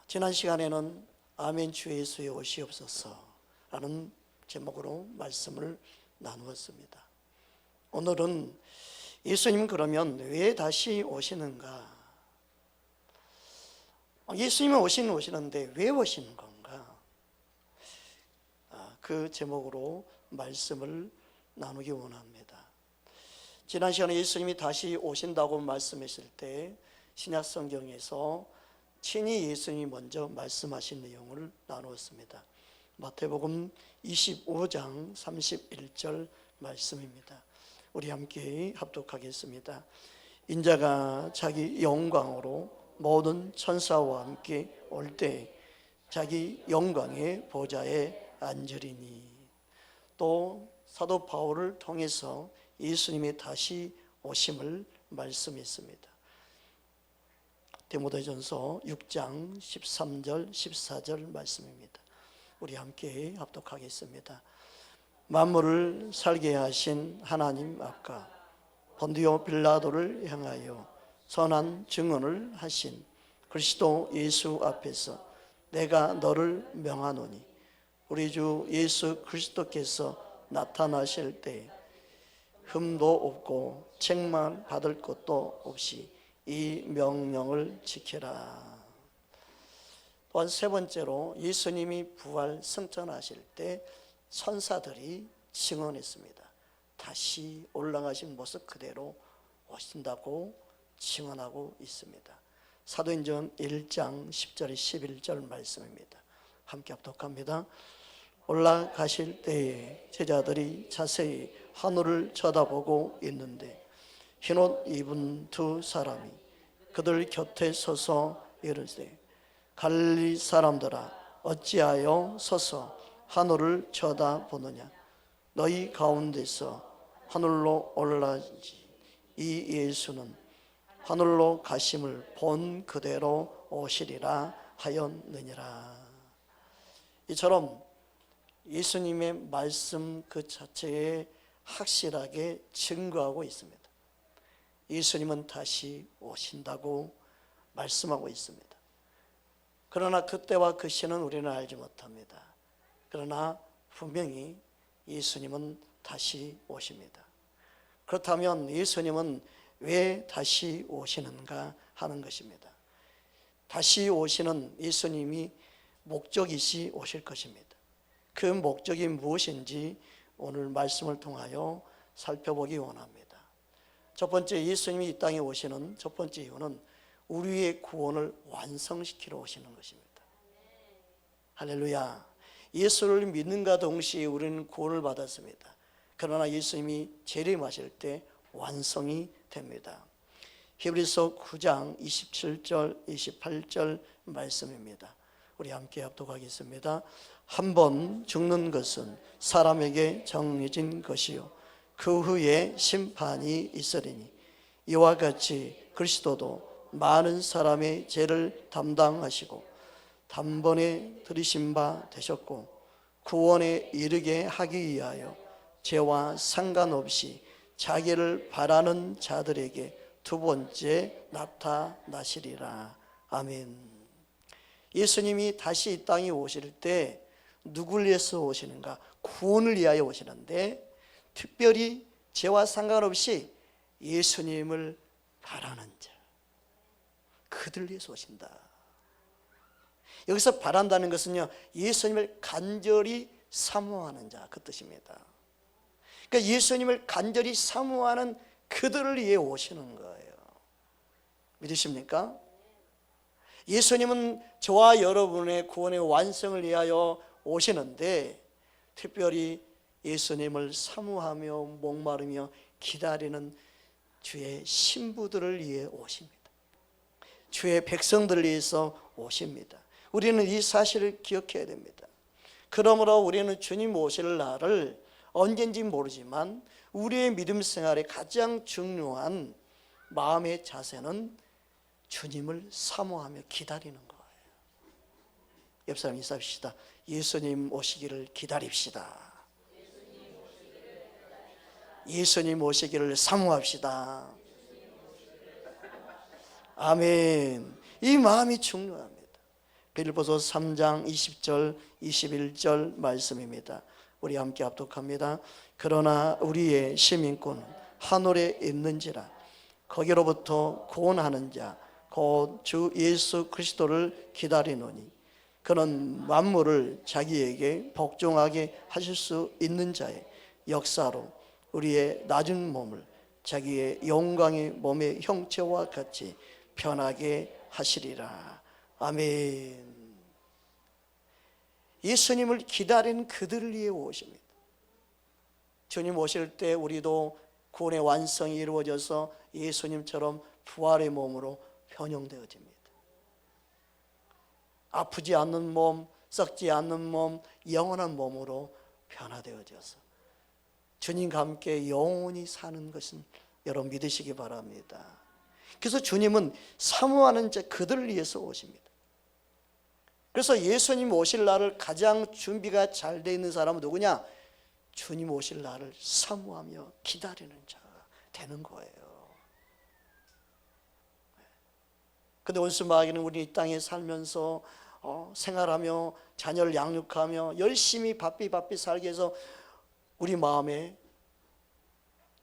지난 시간에는 아멘 주 예수의 오시옵소서 라는 제목으로 말씀을 나누었습니다. 오늘은 예수님 그러면 왜 다시 오시는가? 예수님은 오시는데 왜 오시는 건가? 그 제목으로 말씀을 나누기 원합니다. 지난 시간에 예수님이 다시 오신다고 말씀하실 때 신약 성경에서 친히 예수님이 먼저 말씀하신 내용을 나누었습니다. 마태복음 25장 31절 말씀입니다. 우리 함께 합독하겠습니다. 인자가 자기 영광으로 모든 천사와 함께 올 때 자기 영광의 보좌에 앉으리니. 또 사도 바울을 통해서 예수님이 다시 오심을 말씀했습니다. 디모데전서 6장 13절 14절 말씀입니다. 우리 함께 합독하겠습니다. 만물을 살게 하신 하나님 앞과 본디오 빌라도를 향하여 선한 증언을 하신 그리스도 예수 앞에서 내가 너를 명하노니 우리 주 예수 그리스도께서 나타나실 때 흠도 없고 책망 받을 것도 없이 이 명령을 지켜라. 또한 세 번째로 예수님이 부활 승천하실 때 천사들이 증언했습니다. 다시 올라가신 모습 그대로 오신다고 증언하고 있습니다. 사도행전 1장 10절 11절 말씀입니다. 함께 합독합니다. 올라가실 때에 제자들이 자세히 하늘을 쳐다보고 있는데 흰옷 입은 두 사람이 그들 곁에 서서 이르되 갈릴리 사람들아 어찌하여 서서 하늘을 쳐다보느냐. 너희 가운데서 하늘로 올라지 이 예수는 하늘로 가심을 본 그대로 오시리라 하였느니라. 이처럼 예수님의 말씀 그 자체에 확실하게 증거하고 있습니다. 예수님은 다시 오신다고 말씀하고 있습니다. 그러나 그때와 그 시는 우리는 알지 못합니다. 그러나 분명히 예수님은 다시 오십니다. 그렇다면 예수님은 왜 다시 오시는가 하는 것입니다. 다시 오시는 예수님이 목적이시 오실 것입니다. 그 목적이 무엇인지 오늘 말씀을 통하여 살펴보기 원합니다. 첫 번째, 예수님이 이 땅에 오시는 첫 번째 이유는 우리의 구원을 완성시키러 오시는 것입니다. 할렐루야. 예수를 믿는가 동시에 우리는 구원을 받았습니다. 그러나 예수님이 재림하실 때 완성이 됩니다. 히브리서 9장 27절 28절 말씀입니다. 우리 함께 합독하겠습니다. 한 번 죽는 것은 사람에게 정해진 것이요 그 후에 심판이 있으리니 이와 같이 그리스도도 많은 사람의 죄를 담당하시고 단번에 들이신 바 되셨고 구원에 이르게 하기 위하여 죄와 상관없이 자기를 바라는 자들에게 두 번째 나타나시리라. 아멘. 예수님이 다시 이 땅에 오실 때 누굴 위해서 오시는가? 구원을 위하여 오시는데 특별히 죄와 상관없이 예수님을 바라는 자, 그들 위해서 오신다. 여기서 바란다는 것은요, 예수님을 간절히 사모하는 자, 그 뜻입니다. 그러니까 예수님을 간절히 사모하는 그들을 위해 오시는 거예요. 믿으십니까? 예수님은 저와 여러분의 구원의 완성을 위하여 오시는데 특별히 예수님을 사모하며 목마르며 기다리는 주의 신부들을 위해 오십니다. 주의 백성들을 위해서 오십니다. 우리는 이 사실을 기억해야 됩니다. 그러므로 우리는 주님 오실 날을 언젠지 모르지만 우리의 믿음 생활에 가장 중요한 마음의 자세는 주님을 사모하며 기다리는 거예요. 옆 사람 인사합시다. 예수님 오시기를 기다립시다. 예수님 오시기를 사모합시다. 아멘. 이 마음이 중요합니다. 빌립보서 3장 20절 21절 말씀입니다. 우리 함께 합독합니다. 그러나 우리의 시민권은 하늘에 있는지라 거기로부터 구원하는 자 곧 주 예수 그리스도를 기다리노니 그는 만물을 자기에게 복종하게 하실 수 있는 자의 역사로 우리의 낮은 몸을 자기의 영광의 몸의 형체와 같이 변하게 하시리라. 아멘. 예수님을 기다리는 그들을 위해 오십니다. 주님 오실 때 우리도 구원의 완성이 이루어져서 예수님처럼 부활의 몸으로 변형되어집니다. 아프지 않는 몸, 썩지 않는 몸, 영원한 몸으로 변화되어져서 주님과 함께 영원히 사는 것은 여러분 믿으시기 바랍니다. 그래서 주님은 사모하는 자 그들을 위해서 오십니다. 그래서 예수님 오실 날을 가장 준비가 잘 되어 있는 사람은 누구냐? 주님 오실 날을 사모하며 기다리는 자가 되는 거예요. 근데 원수 마귀는 우리 이 땅에 살면서 생활하며 자녀를 양육하며 열심히 바삐 살게 해서 우리 마음에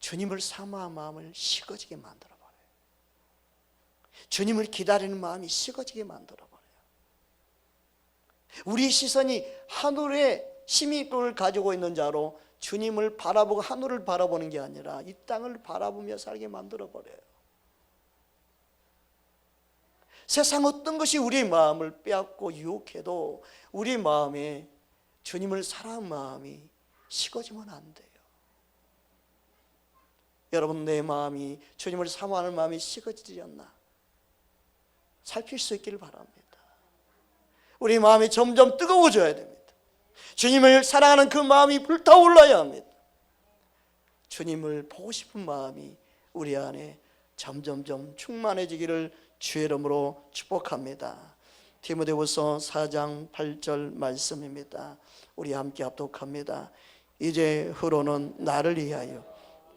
주님을 사모하는 마음을 식어지게 만들어버려요. 주님을 기다리는 마음이 식어지게 만들어버려요. 우리 시선이 하늘에 시민권을 가지고 있는 자로 주님을 바라보고 하늘을 바라보는 게 아니라 이 땅을 바라보며 살게 만들어버려요. 세상 어떤 것이 우리의 마음을 빼앗고 유혹해도 우리 마음에 주님을 사랑하는 마음이 식어지면 안 돼요. 여러분, 내 마음이 주님을 사모하는 마음이 식어지지 않나 살필 수 있기를 바랍니다. 우리 마음이 점점 뜨거워져야 됩니다. 주님을 사랑하는 그 마음이 불타올라야 합니다. 주님을 보고 싶은 마음이 우리 안에 점점점 충만해지기를 주의 이름으로 축복합니다. 디모데후서 4장 8절 말씀입니다. 우리 함께 합독합니다. 이제 후로는 나를 위하여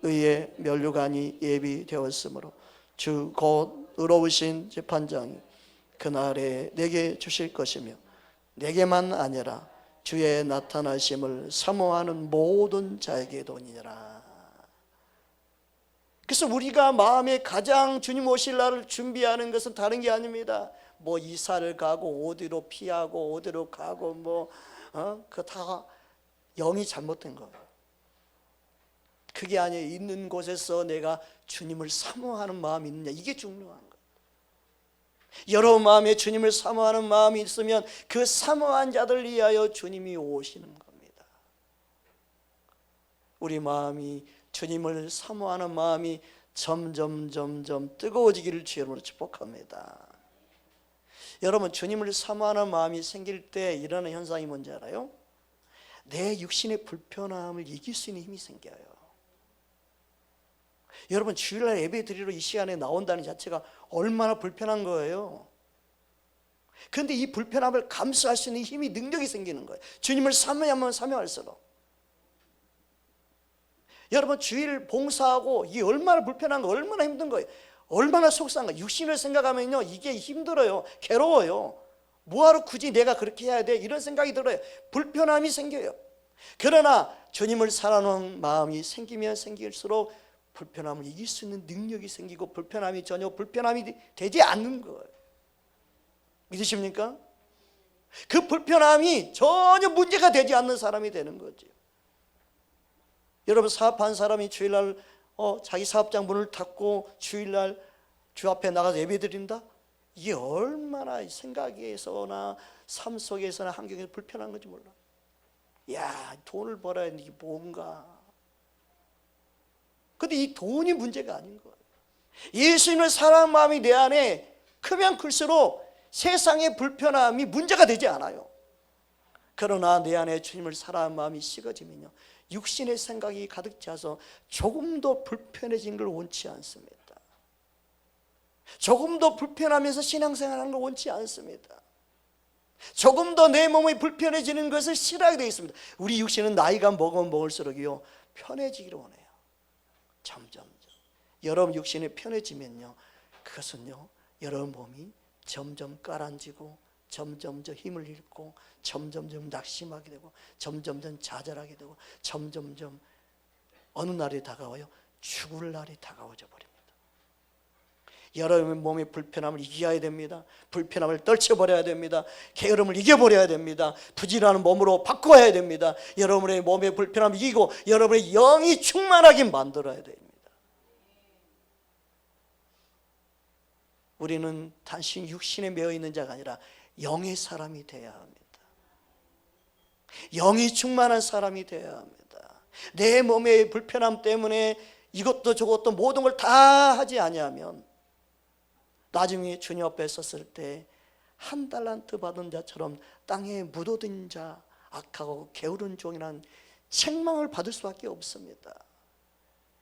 의의 면류관이 예비되었으므로 주 곧 의로우신 재판장이 그날에 내게 주실 것이며 내게만 아니라 주의 나타나심을 사모하는 모든 자에게 도니라. 그래서 우리가 마음에 가장 주님 오실 날을 준비하는 것은 다른 게 아닙니다. 뭐 이사를 가고 어디로 피하고 어디로 가고 그거 다 영이 잘못된 거예요. 그게 아니에요. 있는 곳에서 내가 주님을 사모하는 마음이 있느냐, 이게 중요한 거예요. 여러분 마음에 주님을 사모하는 마음이 있으면 그 사모한 자들 위하여 주님이 오시는 겁니다. 우리 마음이 주님을 사모하는 마음이 점점 뜨거워지기를 주님으로 축복합니다. 여러분, 주님을 사모하는 마음이 생길 때 일어나는 현상이 뭔지 알아요? 내 육신의 불편함을 이길 수 있는 힘이 생겨요. 여러분, 주일날 예배 드리러 이 시간에 나온다는 자체가 얼마나 불편한 거예요. 그런데 이 불편함을 감수할 수 있는 힘이, 능력이 생기는 거예요. 주님을 사모하면 사모할수록. 여러분, 주일 봉사하고 이게 얼마나 불편한 거, 얼마나 힘든 거예요. 얼마나 속상한가. 육신을 생각하면요, 이게 힘들어요. 괴로워요. 뭐하러 굳이 내가 그렇게 해야 돼? 이런 생각이 들어요. 불편함이 생겨요. 그러나 주님을 사랑하는 마음이 생기면 생길수록 불편함을 이길 수 있는 능력이 생기고 불편함이 전혀 불편함이 되지 않는 거예요. 믿으십니까? 그 불편함이 전혀 문제가 되지 않는 사람이 되는 거죠. 여러분, 사업한 사람이 주일날 자기 사업장 문을 닫고 주일날 주 앞에 나가서 예배 드린다? 이게 얼마나 생각에서나 삶 속에서나 환경에서 불편한 건지 몰라. 야, 돈을 벌어야 하는데 이게 뭔가. 근데 이 돈이 문제가 아닌 거예요. 예수님을 사랑하는 마음이 내 안에 크면 클수록 세상의 불편함이 문제가 되지 않아요. 그러나 내 안에 주님을 사랑하는 마음이 식어지면요, 육신의 생각이 가득 차서 조금 더 불편해진 걸 원치 않습니다. 조금 더 불편하면서 신앙생활하는 걸 원치 않습니다. 조금 더 내 몸이 불편해지는 것을 싫어하게 되어 있습니다. 우리 육신은 나이가 먹으면 먹을수록요 편해지기를 원해요. 점점. 여러분 육신이 편해지면요, 그것은요 여러분 몸이 점점 가라앉고 점점점 힘을 잃고 점점점 낙심하게 되고 점점점 좌절하게 되고 점점점 어느 날이 다가와요? 죽을 날이 다가오져 버립니다. 여러분의 몸의 불편함을 이겨야 됩니다. 불편함을 떨쳐버려야 됩니다. 게으름을 이겨버려야 됩니다. 부지런한 몸으로 바꿔야 됩니다. 여러분의 몸의 불편함을 이기고 여러분의 영이 충만하게 만들어야 됩니다. 우리는 단순히 육신에 매여 있는 자가 아니라 영의 사람이 되어야 합니다. 영이 충만한 사람이 되어야 합니다. 내 몸의 불편함 때문에 이것도 저것도 모든 걸 다 하지 아니하면 나중에 주님 앞에 섰을 때 한 달란트 받은 자처럼 땅에 묻어든 자, 악하고 게으른 종이라는 책망을 받을 수밖에 없습니다.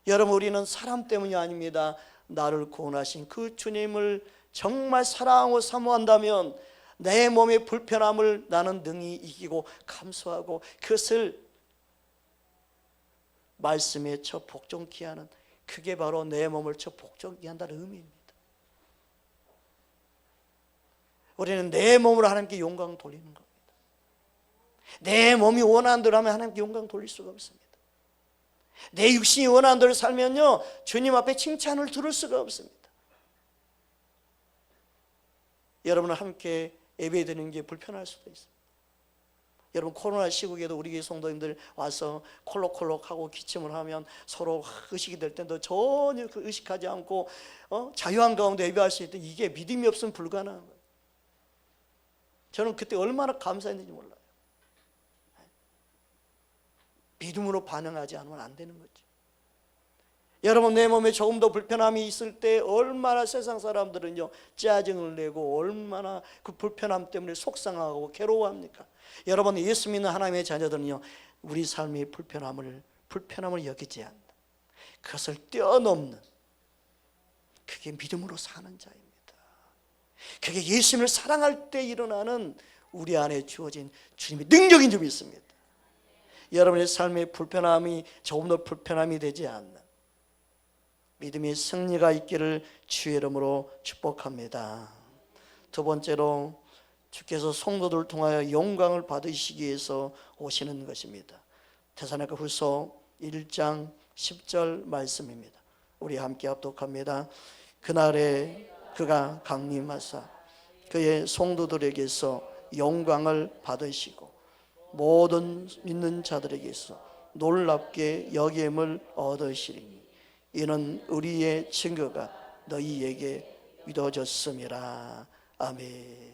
여러분, 우리는 사람 때문이 아닙니다. 나를 구원하신 그 주님을 정말 사랑하고 사모한다면 내 몸의 불편함을 나는 능히 이기고 감수하고 그것을 말씀에 저 복종케 하는, 그게 바로 내 몸을 저 복종케 한다는 의미입니다. 우리는 내 몸으로 하나님께 영광 돌리는 겁니다. 내 몸이 원하는 대로 하면 하나님께 영광 돌릴 수가 없습니다. 내 육신이 원하는 대로 살면요, 주님 앞에 칭찬을 들을 수가 없습니다. 여러분은 함께 예배드리는 게 불편할 수도 있습니다. 여러분, 코로나 시국에도 우리 교회 성도님들 와서 콜록콜록하고 기침을 하면 서로 의식이 될 텐데 전혀 그 의식하지 않고 자유한 가운데 예배할 수 있다. 이게 믿음이 없으면 불가능한 거예요. 저는 그때 얼마나 감사했는지 몰라요. 믿음으로 반응하지 않으면 안 되는 거죠. 여러분, 내 몸에 조금 더 불편함이 있을 때 얼마나 세상 사람들은요 짜증을 내고 얼마나 그 불편함 때문에 속상하고 괴로워합니까? 여러분, 예수 믿는 하나님의 자녀들은요 우리 삶의 불편함을 여기지 않는다. 그것을 뛰어넘는, 그게 믿음으로 사는 자입니다. 그게 예수님을 사랑할 때 일어나는 우리 안에 주어진 주님의 능력인 줄 믿습니다. 여러분의 삶의 불편함이 조금 더 불편함이 되지 않는 믿음의 승리가 있기를 주의 이름으로 축복합니다. 두 번째로, 주께서 성도들을 통하여 영광을 받으시기 위해서 오시는 것입니다. 데살로니가후서 1장 10절 말씀입니다. 우리 함께 합독합니다. 그날에 그가 강림하사 그의 성도들에게서 영광을 받으시고 모든 믿는 자들에게서 놀랍게 여김을 얻으시리니 이는 우리의 증거가 너희에게 믿어졌음이라. 아멘.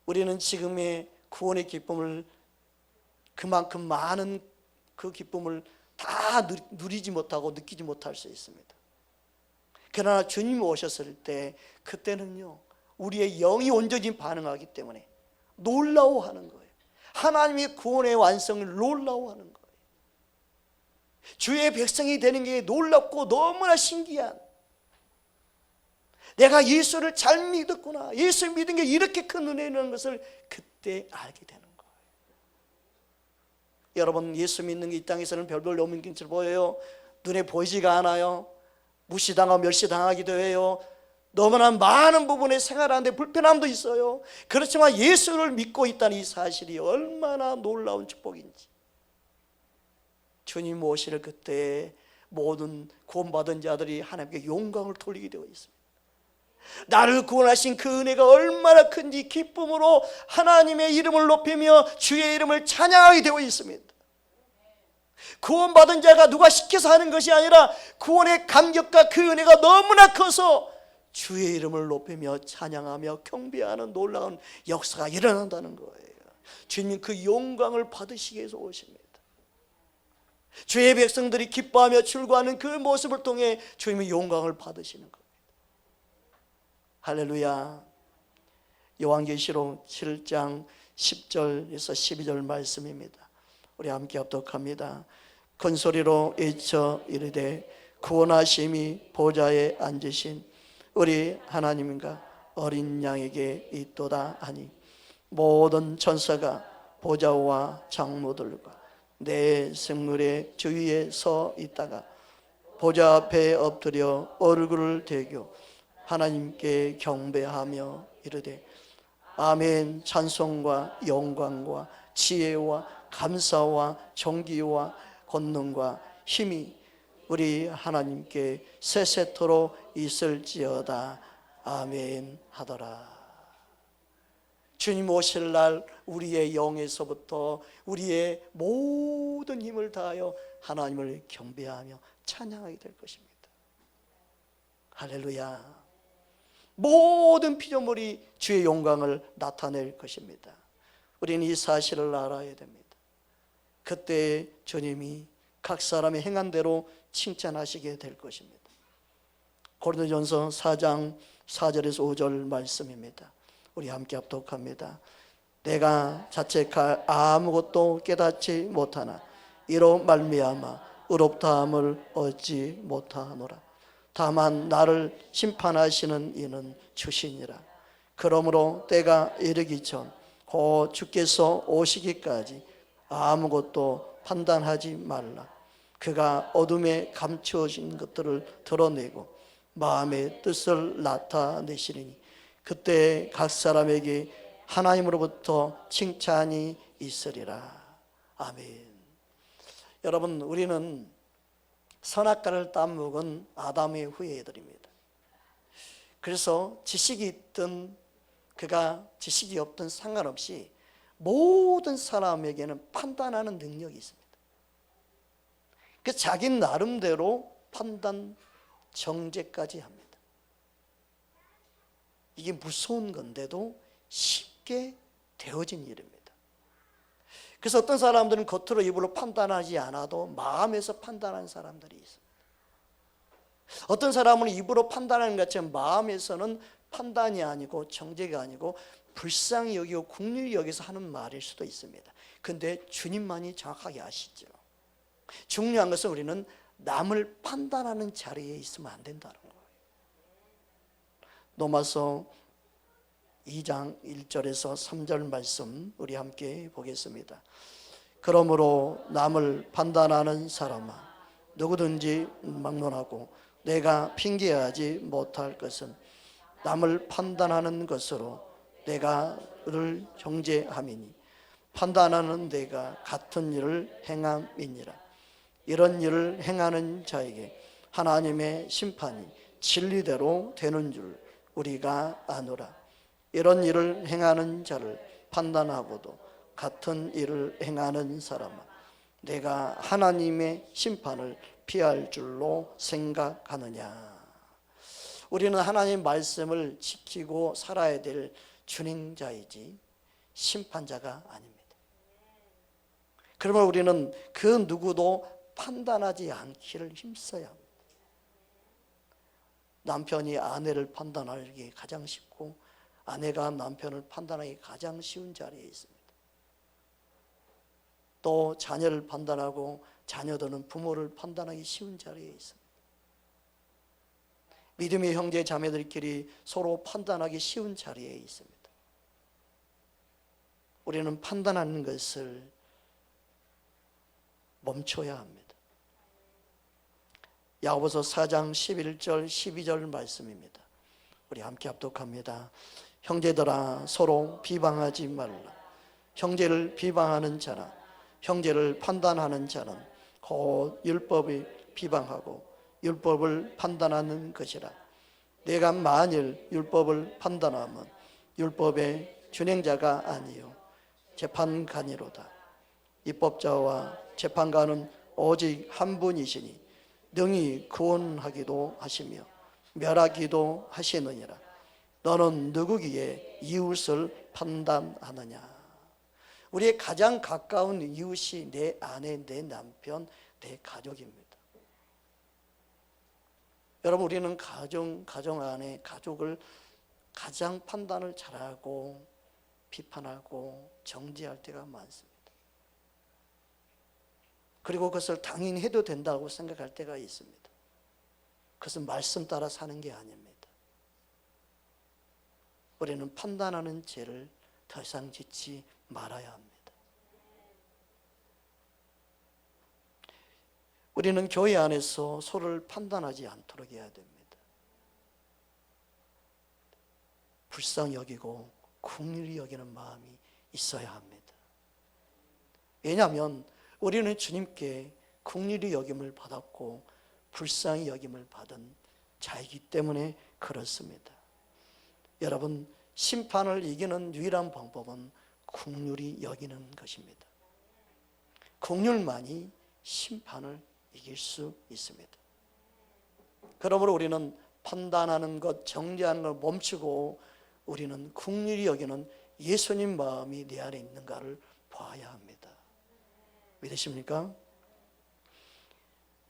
우리는 지금의 구원의 기쁨을, 그만큼 많은 그 기쁨을 다 누리지 못하고 느끼지 못할 수 있습니다. 그러나 주님이 오셨을 때 그때는요 우리의 영이 온전히 반응하기 때문에 놀라워하는 거예요. 하나님의 구원의 완성을 놀라워하는 거예요. 주의 백성이 되는 게 놀랍고 너무나 신기한, 내가 예수를 잘 믿었구나, 예수 믿은 게 이렇게 큰 은혜라는 것을 그때 알게 되는 거예요. 여러분, 예수 믿는 게 이 땅에서는 별별 없는 것처럼 보여요. 눈에 보이지가 않아요. 무시당하고 멸시당하기도 해요. 너무나 많은 부분에 생활하는데 불편함도 있어요. 그렇지만 예수를 믿고 있다는 이 사실이 얼마나 놀라운 축복인지, 주님 오실 그때 모든 구원받은 자들이 하나님께 영광을 돌리게 되어 있습니다. 나를 구원하신 그 은혜가 얼마나 큰지 기쁨으로 하나님의 이름을 높이며 주의 이름을 찬양하게 되어 있습니다. 구원받은 자가 누가 시켜서 하는 것이 아니라 구원의 감격과 그 은혜가 너무나 커서 주의 이름을 높이며 찬양하며 경배하는 놀라운 역사가 일어난다는 거예요. 주님 그 영광을 받으시기 위해서 오십니다. 주의 백성들이 기뻐하며 출구하는 그 모습을 통해 주님의 영광을 받으시는 겁니다. 할렐루야. 요한계시록 7장 10절에서 12절 말씀입니다. 우리 함께 합독합니다. 큰 소리로 외쳐 이르되 구원하심이 보좌에 앉으신 우리 하나님과 어린 양에게 있도다 하니 모든 천사가 보좌와 장로들과 내 생물의 주위에 서 있다가 보좌 앞에 엎드려 얼굴을 대고 하나님께 경배하며 이르되 아멘. 찬송과 영광과 지혜와 감사와 존귀와 권능과 힘이 우리 하나님께 세세토록 있을지어다. 아멘 하더라. 주님 오실 날 우리의 영에서부터 우리의 모든 힘을 다하여 하나님을 경배하며 찬양하게 될 것입니다. 할렐루야. 모든 피조물이 주의 영광을 나타낼 것입니다. 우리는 이 사실을 알아야 됩니다. 그때 주님이 각 사람의 행한 대로 칭찬하시게 될 것입니다. 고린도전서 4장 4절에서 5절 말씀입니다. 우리 함께 합독합니다. 내가 자책할 아무것도 깨닫지 못하나 이로 말미암아 의롭다함을 얻지 못하노라. 다만 나를 심판하시는 이는 주시니라. 그러므로 때가 이르기 전 곧 주께서 오시기까지 아무것도 판단하지 말라. 그가 어둠에 감추어진 것들을 드러내고 마음의 뜻을 나타내시리니 그때 각 사람에게 하나님으로부터 칭찬이 있으리라. 아멘. 여러분, 우리는 선악과를 따먹은 아담의 후예들입니다. 그래서 지식이 있든 그가 지식이 없든 상관없이 모든 사람에게는 판단하는 능력이 있습니다. 그 자기 나름대로 판단, 정죄까지 합니다. 이게 무서운 건데도 쉽게 되어진 일입니다. 그래서 어떤 사람들은 겉으로 입으로 판단하지 않아도 마음에서 판단하는 사람들이 있습니다. 어떤 사람은 입으로 판단하는 것처럼 마음에서는 판단이 아니고 정죄가 아니고 불쌍히 여기고 긍휼히 여기서 하는 말일 수도 있습니다. 근데 주님만이 정확하게 아시죠. 중요한 것은 우리는 남을 판단하는 자리에 있으면 안 된다는 거예요. 로마서 2장 1절에서 3절 말씀 우리 함께 보겠습니다. 그러므로 남을 판단하는 사람아 누구든지 막론하고 내가 핑계하지 못할 것은 남을 판단하는 것으로 내가 를 정죄함이니 판단하는 내가 같은 일을 행함이니라. 이런 일을 행하는 자에게 하나님의 심판이 진리대로 되는 줄 우리가 아노라. 이런 일을 행하는 자를 판단하고도 같은 일을 행하는 사람아 내가 하나님의 심판을 피할 줄로 생각하느냐. 우리는 하나님의 말씀을 지키고 살아야 될 준행자이지 심판자가 아닙니다. 그러면 우리는 그 누구도 판단하지 않기를 힘써야 합니다. 남편이 아내를 판단하기 가장 쉽고 아내가 남편을 판단하기 가장 쉬운 자리에 있습니다. 또 자녀를 판단하고 자녀들은 부모를 판단하기 쉬운 자리에 있습니다. 믿음의 형제 자매들끼리 서로 판단하기 쉬운 자리에 있습니다. 우리는 판단하는 것을 멈춰야 합니다. 야고보서 4장 11절 12절 말씀입니다. 우리 함께 합독합니다. 형제들아 서로 비방하지 말라. 형제를 비방하는 자나 형제를 판단하는 자는 곧 율법을 비방하고 율법을 판단하는 것이라. 내가 만일 율법을 판단하면 율법의 준행자가 아니요 재판관이로다. 입법자와 재판관은 오직 한 분이시니 능히 구원하기도 하시며 멸하기도 하시느니라. 너는 누구기에 이웃을 판단하느냐. 우리의 가장 가까운 이웃이 내 아내, 내 남편, 내 가족입니다. 여러분, 우리는 가정 안에 가족을 가장 판단을 잘하고 비판하고 정죄할 때가 많습니다. 그리고 그것을 당연히 해도 된다고 생각할 때가 있습니다. 그것은 말씀 따라 사는 게 아닙니다. 우리는 판단하는 죄를 더 이상 짓지 말아야 합니다. 우리는 교회 안에서 서로를 판단하지 않도록 해야 됩니다. 불쌍히 여기고 긍휼히 여기는 마음이 있어야 합니다. 왜냐하면 우리는 주님께 긍휼히 여김을 받았고 불쌍히 여김을 받은 자이기 때문에 그렇습니다. 여러분, 심판을 이기는 유일한 방법은 긍휼히 여기는 것입니다. 긍휼만이 심판을 이길 수 있습니다. 그러므로 우리는 판단하는 것, 정죄하는 걸 멈추고 우리는 긍휼히 여기는 예수님 마음이 내 안에 있는가를 봐야 합니다. 믿으십니까?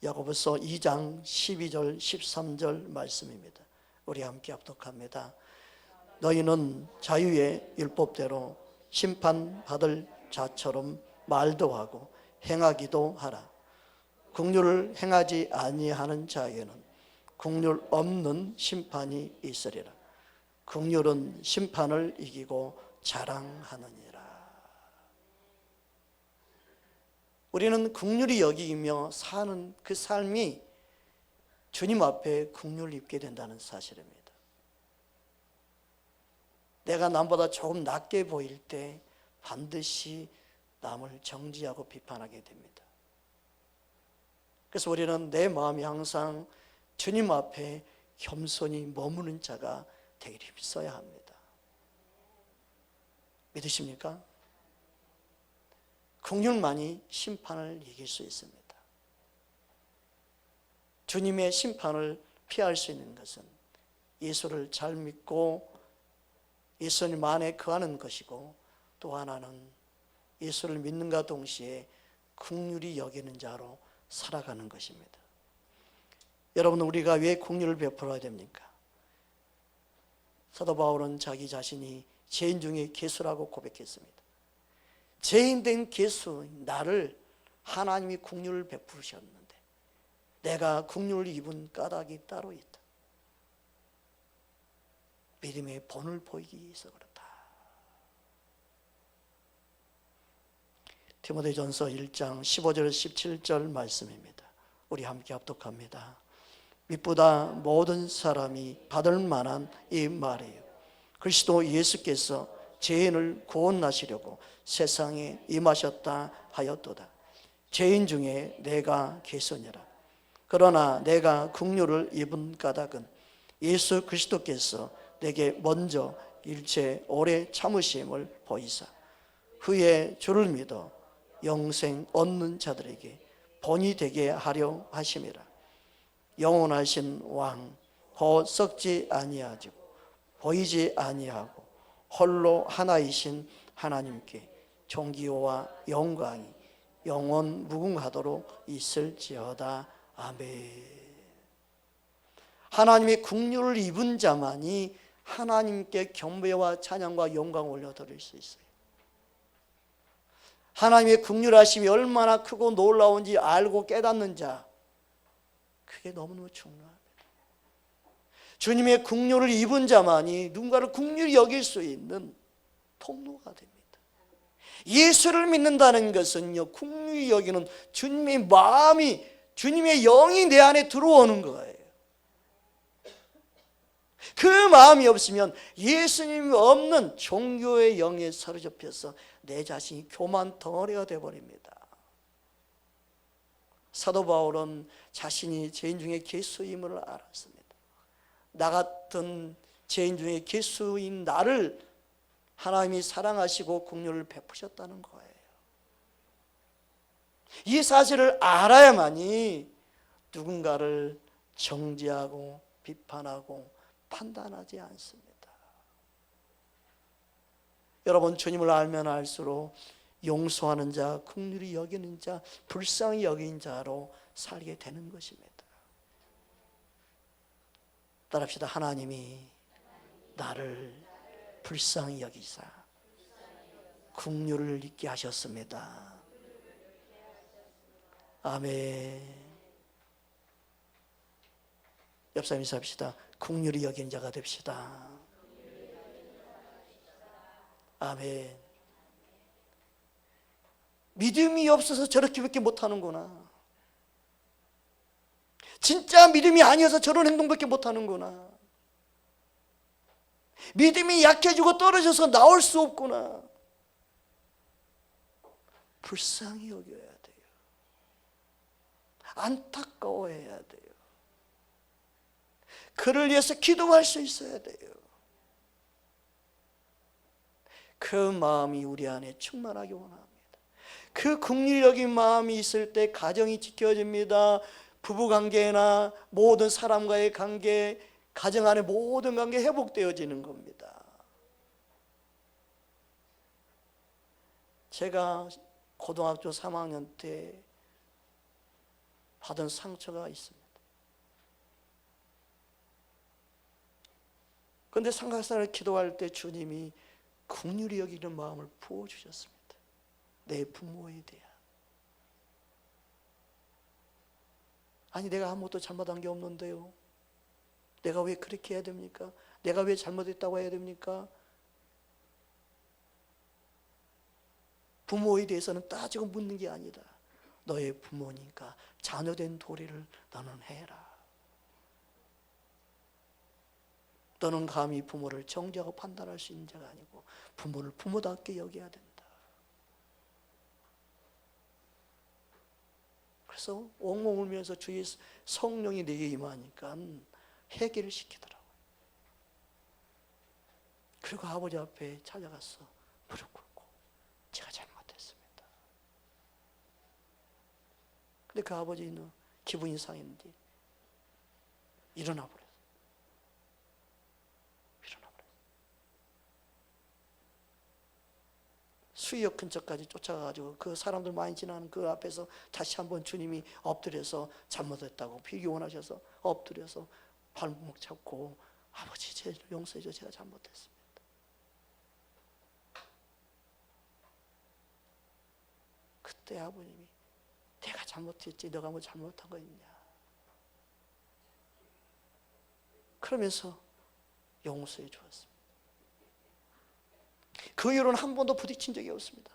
야고보서 2장 12절 13절 말씀입니다. 우리 함께 합독합니다. 너희는 자유의 율법대로 심판받을 자처럼 말도 하고 행하기도 하라. 긍휼을 행하지 아니하는 자에게는 긍휼 없는 심판이 있으리라. 긍휼은 심판을 이기고 자랑하느니라. 우리는 긍휼히 여기며 사는 그 삶이 주님 앞에 긍휼을 입게 된다는 사실입니다. 내가 남보다 조금 낮게 보일 때 반드시 남을 정죄하고 비판하게 됩니다. 그래서 우리는 내 마음이 항상 주님 앞에 겸손히 머무는 자가 되기를 힘써야 합니다. 믿으십니까? 긍휼만이 심판을 이길 수 있습니다. 주님의 심판을 피할 수 있는 것은 예수를 잘 믿고 예수님 안에 거하는 것이고, 또 하나는 예수를 믿는가 동시에 긍휼히 여기는 자로 살아가는 것입니다. 여러분, 우리가 왜 긍휼을 베풀어야 됩니까? 사도 바울은 자기 자신이 죄인 중에 괴수라고 고백했습니다. 죄인된 괴수 나를 하나님이 긍휼을 베푸셨는데 내가 긍휼을 입은 까닭이 따로 있다. 믿음의 본을 보이기 위해서 그렇다. 디모데전서 1장 15절 17절 말씀입니다. 우리 함께 합독합니다. 믿보다 모든 사람이 받을 만한 이 말이에요. 그리스도 예수께서 죄인을 구원하시려고 세상에 임하셨다 하였도다. 죄인 중에 내가 괴수니라. 그러나 내가 긍휼을 입은 까닭은 예수 그리스도께서 내게 먼저 일체 오래 참으심을 보이사 후에 주를 믿어 영생 얻는 자들에게 본이 되게 하려 하심이라. 영원하신 왕 곧 썩지 아니하시고 보이지 아니하고 홀로 하나이신 하나님께 존귀와 영광이 영원 무궁하도록 있을지어다. 아멘. 하나님의 긍휼을 입은 자만이 하나님께 경배와 찬양과 영광을 올려드릴 수 있어요. 하나님의 긍휼하심이 얼마나 크고 놀라운지 알고 깨닫는 자, 그게 너무너무 중요합니다. 주님의 긍휼을 입은 자만이 누군가를 긍휼히 여길 수 있는 통로가 됩니다. 예수를 믿는다는 것은요, 긍휼히 여기는 주님의 마음이, 주님의 영이 내 안에 들어오는 거예요. 그 마음이 없으면 예수님이 없는 종교의 영에 사로잡혀서 내 자신이 교만 덩어리가 되어버립니다. 사도 바울은 자신이 죄인 중에 괴수임을 알았습니다. 나 같은 죄인 중에 괴수인 나를 하나님이 사랑하시고 긍휼을 베푸셨다는 거예요. 이 사실을 알아야만이 누군가를 정죄하고 비판하고 판단하지 않습니다. 여러분, 주님을 알면 알수록 용서하는 자, 긍휼히 여기는 자, 불쌍히 여긴 자로 살게 되는 것입니다. 따라합시다. 하나님이 나를 불쌍히 여기사 긍휼을 있게 하셨습니다. 아멘. 옆 사람 인사합시다. 긍휼히 여기는 자가 됩시다. 아멘. 믿음이 없어서 저렇게밖에 못하는구나. 진짜 믿음이 아니어서 저런 행동밖에 못하는구나. 믿음이 약해지고 떨어져서 나올 수 없구나. 불쌍히 여겨야 돼요. 안타까워해야 돼요. 그를 위해서 기도할 수 있어야 돼요. 그 마음이 우리 안에 충만하기 원합니다. 그 긍휼적인 마음이 있을 때 가정이 지켜집니다. 부부관계나 모든 사람과의 관계, 가정 안의 모든 관계 회복되어지는 겁니다. 제가 고등학교 3학년 때 받은 상처가 있습니다. 그런데 삼각산을 기도할 때 주님이 긍휼히 여기는 마음을 부어주셨습니다. 내 부모에 대한. 아니 내가 아무것도 잘못한 게 없는데요. 내가 왜 그렇게 해야 됩니까? 내가 왜 잘못했다고 해야 됩니까? 부모에 대해서는 따지고 묻는 게 아니다. 너의 부모니까 자녀된 도리를 너는 해라. 너는 감히 부모를 정죄하고 판단할 수 있는 자가 아니고 부모를 부모답게 여겨야 된다. 그래서 엉엉 울면서 주의 성령이 내게 임하니까 회개를 시키더라고요. 그리고 아버지 앞에 찾아가서 무릎 꿇고 제가 잘못했습니다. 근데 그 아버지는 기분이 상했는지 일어나 버렸어요. 수의역 근처까지 쫓아가가지고 그 사람들 많이 지나는 그 앞에서 다시 한번 주님이 엎드려서 잘못했다고 빌기 원하셔서 엎드려서 발목 잡고 아버지 제 용서해 줘, 제가 잘못했습니다. 그때 아버님이 내가 잘못했지 너가 뭐 잘못한 거 있냐 그러면서 용서해 주었습니다. 그 이후로는 한 번도 부딪힌 적이 없습니다.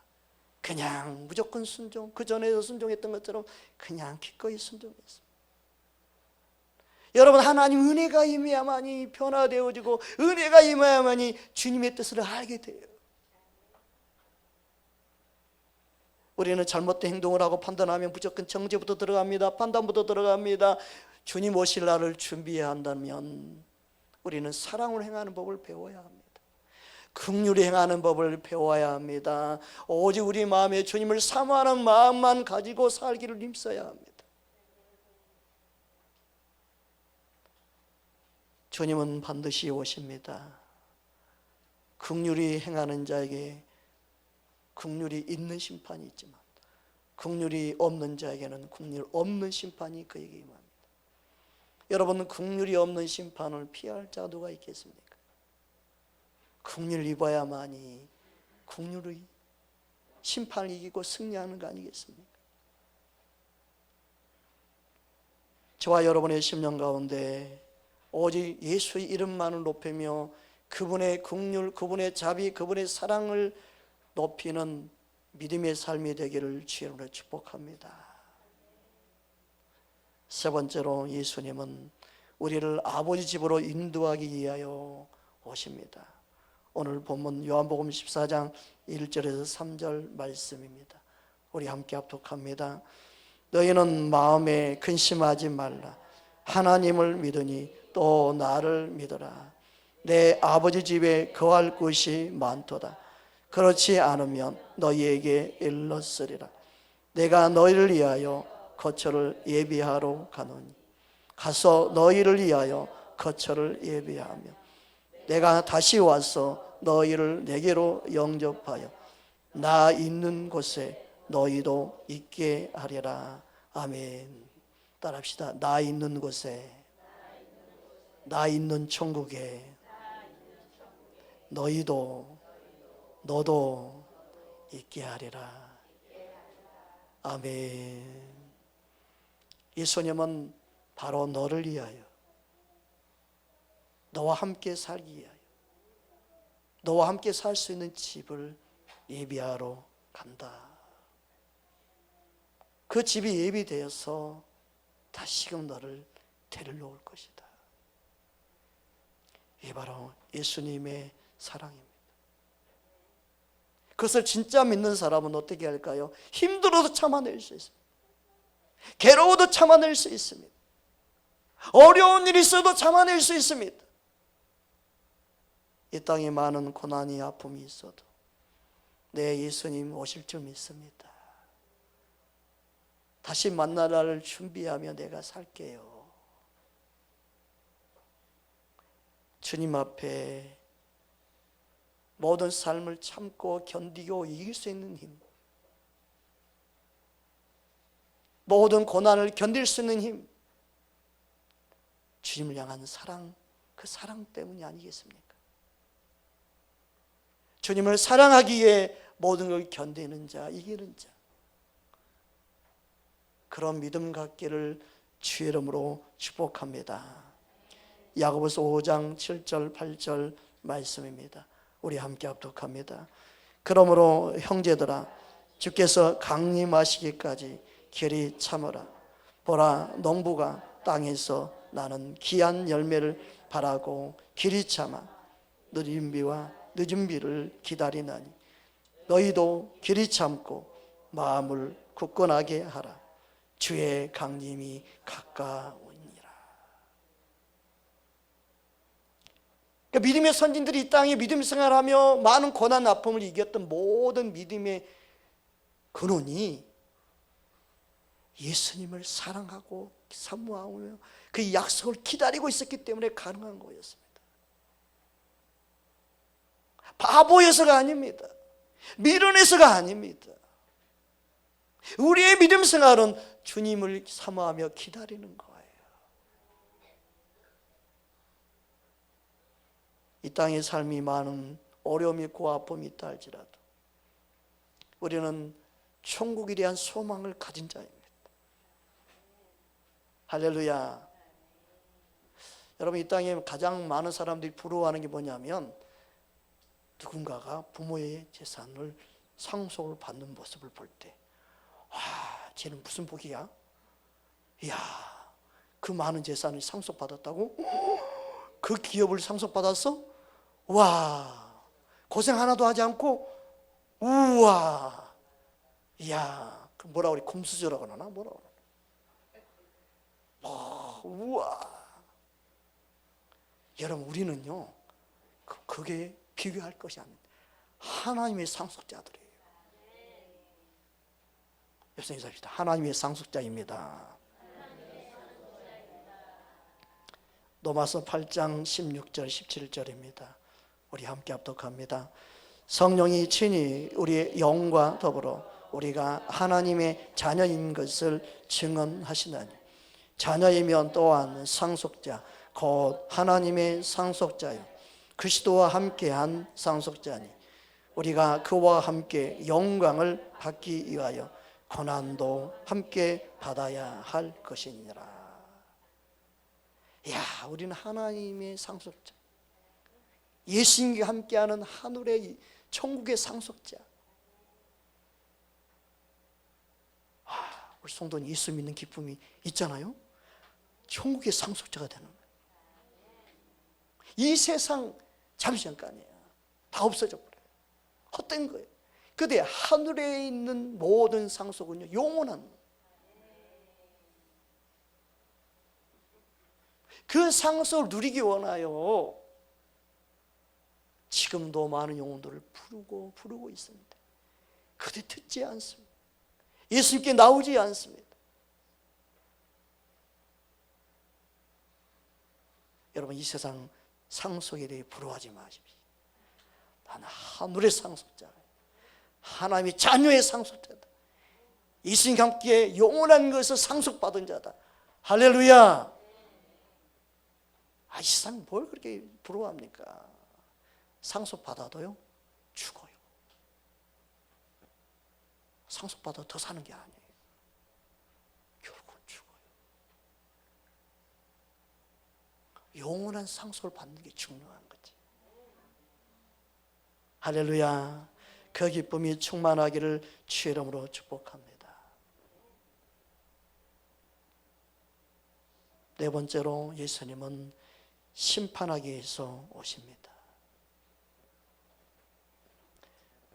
그냥 무조건 순종, 그 전에도 순종했던 것처럼 그냥 기꺼이 순종했습니다. 여러분, 하나님 은혜가 임해야만이 변화되어지고 은혜가 임해야만이 주님의 뜻을 알게 돼요. 우리는 잘못된 행동을 하고 판단하면 무조건 정죄부터 들어갑니다. 판단부터 들어갑니다. 주님 오실 날을 준비해야 한다면 우리는 사랑으로 행하는 법을 배워야 합니다. 긍휼히 행하는 법을 배워야 합니다. 오직 우리 마음에 주님을 사모하는 마음만 가지고 살기를 힘써야 합니다. 주님은 반드시 오십니다. 긍휼히 행하는 자에게 긍휼이 있는 심판이 있지만 긍휼이 없는 자에게는 긍휼 없는 심판이 그에게 임합니다. 여러분, 긍휼이 없는 심판을 피할 자가 누가 있겠습니까? 긍휼을 입어야만이 긍휼의 심판을 이기고 승리하는 거 아니겠습니까? 저와 여러분의 심령 가운데 오직 예수의 이름만을 높이며 그분의 긍휼, 그분의 자비, 그분의 사랑을 높이는 믿음의 삶이 되기를 주님으로 축복합니다. 세 번째로 예수님은 우리를 아버지 집으로 인도하기 위하여 오십니다. 오늘 본문 요한복음 14장 1절에서 3절 말씀입니다. 우리 함께 합독합니다. 너희는 마음에 근심하지 말라. 하나님을 믿으니 또 나를 믿어라. 내 아버지 집에 거할 곳이 많도다. 그렇지 않으면 너희에게 일렀으리라. 내가 너희를 위하여 거처를 예비하러 가노니 가서 너희를 위하여 거처를 예비하며 내가 다시 와서 너희를 내게로 영접하여 나 있는 곳에 너희도 있게 하리라. 아멘. 따라합시다. 나 있는 곳에, 나 있는 천국에 너희도, 너도 있게 하리라. 아멘. 예수님은 바로 너를 위하여, 너와 함께 살기 위하여, 너와 함께 살 수 있는 집을 예비하러 간다. 그 집이 예비되어서 다시금 너를 데리러 올 것이다. 이게 바로 예수님의 사랑입니다. 그것을 진짜 믿는 사람은 어떻게 할까요? 힘들어도 참아낼 수 있습니다. 괴로워도 참아낼 수 있습니다. 어려운 일이 있어도 참아낼 수 있습니다. 이 땅에 많은 고난이 아픔이 있어도 내 예수님 오실 줄 믿습니다. 다시 만날 날을 준비하며 내가 살게요. 주님 앞에 모든 삶을 참고 견디고 이길 수 있는 힘, 모든 고난을 견딜 수 있는 힘, 주님을 향한 사랑, 그 사랑 때문이 아니겠습니까? 주님을 사랑하기에 모든 걸 견디는 자, 이기는 자, 그런 믿음 갖기를 주의 이름으로 축복합니다. 야고보서 5장 7절 8절 말씀입니다. 우리 함께 합독합니다. 그러므로 형제들아, 주께서 강림하시기까지 길이 참으라. 보라, 농부가 땅에서 나는 귀한 열매를 바라고 길이 참아 늦은 비와 늦은 비를 기다리나니 너희도 길이 참고 마음을 굳건하게 하라. 주의 강림이 가까우니라. 그러니까 믿음의 선진들이 이 땅에 믿음 생활하며 많은 고난 아픔을 이겼던 모든 믿음의 근원이 예수님을 사랑하고 사모하며 그 약속을 기다리고 있었기 때문에 가능한 거였습니다. 바보여서가 아닙니다. 미련해서가 아닙니다. 우리의 믿음 생활은 주님을 사모하며 기다리는 거예요. 이 땅의 삶이 많은 어려움이 있고 아픔이 있다 할지라도 우리는 천국에 대한 소망을 가진 자입니다. 할렐루야. 여러분, 이 땅에 가장 많은 사람들이 부러워하는 게 뭐냐면 누군가가 부모의 재산을 상속을 받는 모습을 볼 때, 쟤는 무슨 복이야? 이야, 그 많은 재산을 상속받았다고? 그 기업을 상속받았어? 와, 고생 하나도 하지 않고, 우와, 이야, 그 뭐라 그래, 금수저라고 하나? 뭐라 그래? 우와. 여러분, 우리는요, 그게 비교할 것이 아닙니다. 하나님의 상속자들이에요. 옆에 인사합시다. 하나님의 상속자입니다. 로마서 8장 16절 17절입니다. 우리 함께 합독합니다. 성령이 친히 우리의 영과 더불어 우리가 하나님의 자녀인 것을 증언하시나니 자녀이면 또한 상속자 곧 하나님의 상속자요 그리스도와 함께한 상속자니 우리가 그와 함께 영광을 받기 위하여 고난도 함께 받아야 할 것이니라. 야, 우리는 하나님의 상속자, 예수님과 함께하는 하늘의 천국의 상속자. 우리 성도는 예수 믿는 기쁨이 있잖아요. 천국의 상속자가 되는 거예요. 이 세상 잠시간이에요. 다 없어져 버려요. 헛된 거예요. 그런데 하늘에 있는 모든 상속은요, 영원한 거예요. 그 상속을 누리기 원하여 지금도 많은 영혼들을 부르고 있습니다. 그런데 듣지 않습니다. 예수님께 나오지 않습니다. 여러분, 이 세상 상속에 대해 부러워하지 마십시오. 나는 하늘의 상속자예요. 하나님의 자녀의 상속자다. 예수님과 함께 영원한 것을 상속받은 자다. 할렐루야. 이 세상 뭘 그렇게 부러워합니까? 상속받아도요, 죽어요. 상속받아도 더 사는 게 아니에요. 결국은 죽어요. 영원한 상속을 받는 게 중요한 거지. 할렐루야. 그 기쁨이 충만하기를 주의 이름으로 축복합니다. 네 번째로 예수님은 심판하기 위해서 오십니다.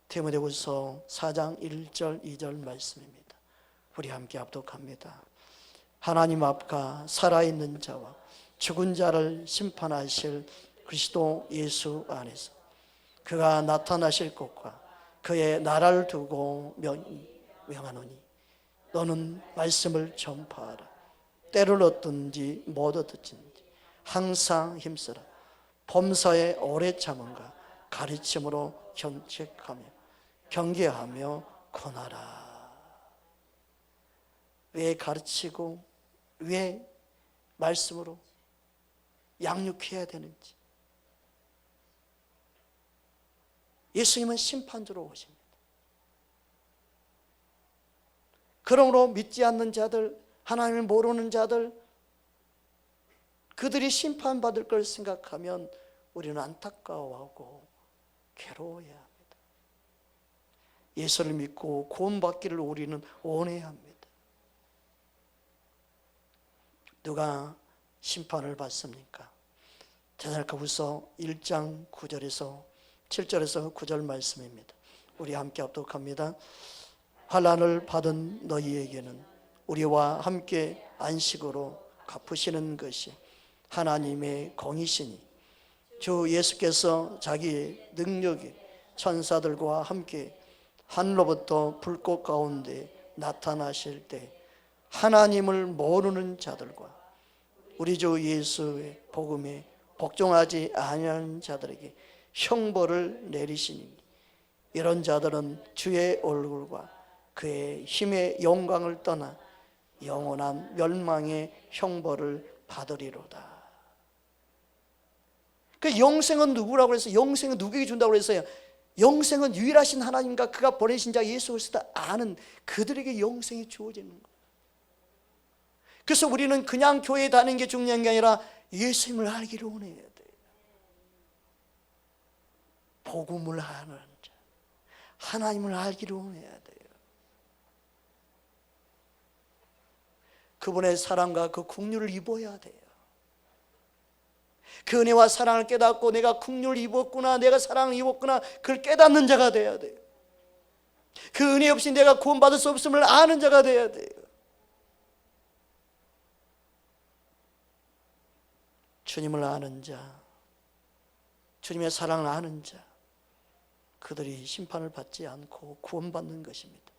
디모데후서 4장 1절 2절 말씀입니다. 우리 함께 합독합니다. 하나님 앞과 살아있는 자와 죽은 자를 심판하실 그리스도 예수 안에서 그가 나타나실 것과 그의 나라를 두고 명하노니 너는 말씀을 전파하라. 때를 얻든지 못 얻든지 항상 힘쓰라. 범사에 오래 참음과 가르침으로 경책하며 경계하며 권하라. 왜 가르치고 왜 말씀으로 양육해야 되는지. 예수님은 심판주로 오십니다. 그러므로 믿지 않는 자들, 하나님을 모르는 자들, 그들이 심판받을 걸 생각하면 우리는 안타까워하고 괴로워해야 합니다. 예수를 믿고 구원받기를 우리는 원해야 합니다. 누가 심판을 받습니까? 데살로니가후서 1장 9절에서 7절에서 9절 말씀입니다. 우리 함께 합독합니다. 환난을 받은 너희에게는 우리와 함께 안식으로 갚으시는 것이 하나님의 공이시니 주 예수께서 자기의 능력이 천사들과 함께 하늘로부터 불꽃 가운데 나타나실 때 하나님을 모르는 자들과 우리 주 예수의 복음에 복종하지 아니하는 자들에게 형벌을 내리시니 이런 자들은 주의 얼굴과 그의 힘의 영광을 떠나 영원한 멸망의 형벌을 받으리로다. 그 영생은 누구라고 해서 영생은 누구에게 준다고 했어요? 영생은 유일하신 하나님과 그가 보내신 자 예수 그리스도 아는 그들에게 영생이 주어지는 거예요. 그래서 우리는 그냥 교회에 다니는 게 중요한 게 아니라 예수님을 알기를 원해야 돼요. 복음을 아는 자, 하나님을 알기를 원해야 돼요. 그분의 사랑과 그 긍휼을 입어야 돼요. 그 은혜와 사랑을 깨닫고 내가 긍휼을 입었구나, 내가 사랑을 입었구나, 그걸 깨닫는 자가 돼야 돼요. 그 은혜 없이 내가 구원받을 수 없음을 아는 자가 돼야 돼요. 주님을 아는 자, 주님의 사랑을 아는 자, 그들이 심판을 받지 않고 구원받는 것입니다.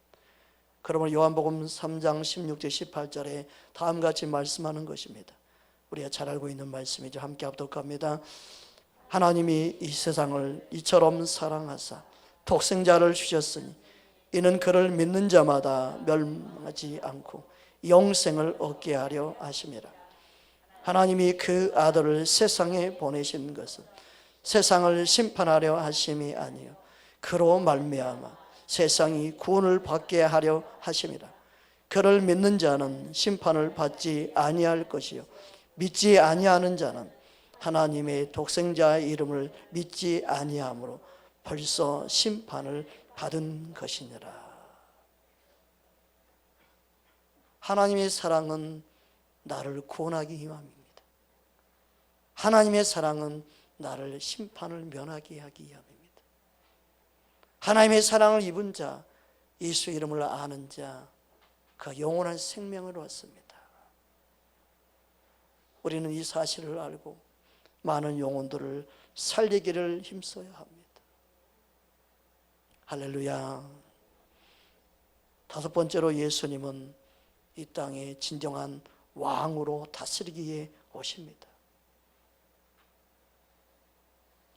그러므로 요한복음 3장 16절 18절에 다음같이 말씀하는 것입니다. 우리가 잘 알고 있는 말씀이죠. 함께 합독합니다. 하나님이 이 세상을 이처럼 사랑하사 독생자를 주셨으니 이는 그를 믿는 자마다 멸망하지 않고 영생을 얻게 하려 하심이라. 하나님이 그 아들을 세상에 보내신 것은 세상을 심판하려 하심이 아니요 그로 말미암아 세상이 구원을 받게 하려 하심이라. 그를 믿는 자는 심판을 받지 아니할 것이요 믿지 아니하는 자는 하나님의 독생자의 이름을 믿지 아니하므로 벌써 심판을 받은 것이니라. 하나님의 사랑은 나를 구원하기 위함입니다. 하나님의 사랑은 나를 심판을 면하게 하기 위함입니다. 하나님의 사랑을 입은 자, 예수 이름을 아는 자, 그 영원한 생명을 얻습니다. 우리는 이 사실을 알고 많은 영혼들을 살리기를 힘써야 합니다. 할렐루야. 다섯 번째로 예수님은 이 땅에 진정한 왕으로 다스리기에 오십니다.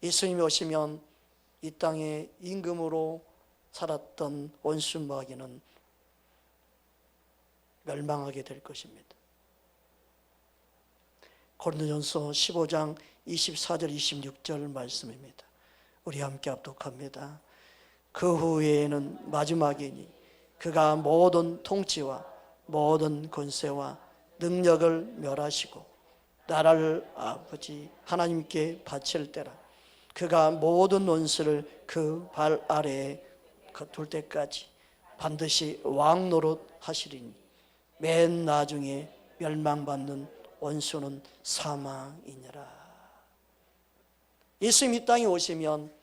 예수님이 오시면 이 땅에 임금으로 살았던 원수 마귀는 멸망하게 될 것입니다. 고린도전서 15장 24절 26절 말씀입니다. 우리 함께 합독합니다. 그 후에는 마지막이니 그가 모든 통치와 모든 권세와 능력을 멸하시고 나라를 아버지 하나님께 바칠 때라. 그가 모든 원수를 그 발 아래에 둘 때까지 반드시 왕 노릇 하시리니 맨 나중에 멸망받는 원수는 사망이니라. 예수님이 이 땅에 오시면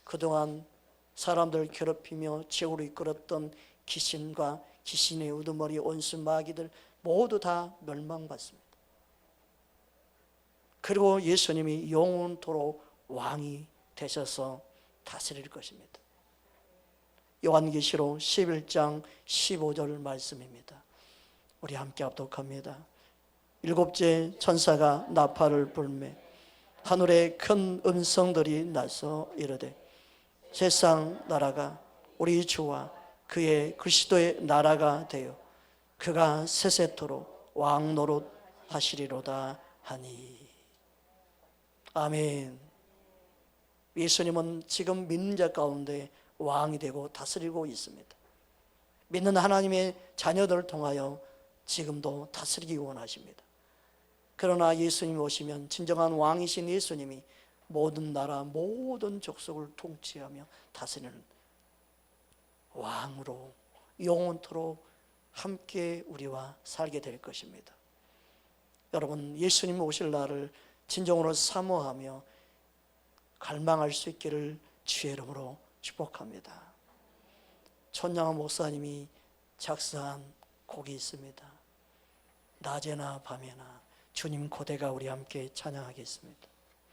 그동안 사람들 괴롭히며 지옥으로 이끌었던 귀신과 귀신의 우두머리 원수 마귀들 모두 다 멸망받습니다. 그리고 예수님이 영원토록 왕이 되셔서 다스릴 것입니다. 요한계시록 11장 15절 말씀입니다. 우리 함께 합독합니다. 일곱째 천사가 나팔을 불매 하늘에 큰 음성들이 나서 이르되 세상 나라가 우리 주와 그의 그리스도의 나라가 되어 그가 세세토록 왕 노릇 하시리로다 하니. 아멘. 예수님은 지금 믿는 자 가운데 왕이 되고 다스리고 있습니다. 믿는 하나님의 자녀들을 통하여 지금도 다스리기 원하십니다. 그러나 예수님이 오시면 진정한 왕이신 예수님이 모든 나라 모든 족속을 통치하며 다스리는 왕으로 영원토록 함께 우리와 살게 될 것입니다. 여러분, 예수님 오실 날을 진정으로 사모하며 갈망할 수 있기를 주의 이름으로 축복합니다. 천양호 목사님이 작사한 곡이 있습니다. 낮에나 밤에나 주님 고대가 우리 함께 찬양하겠습니다.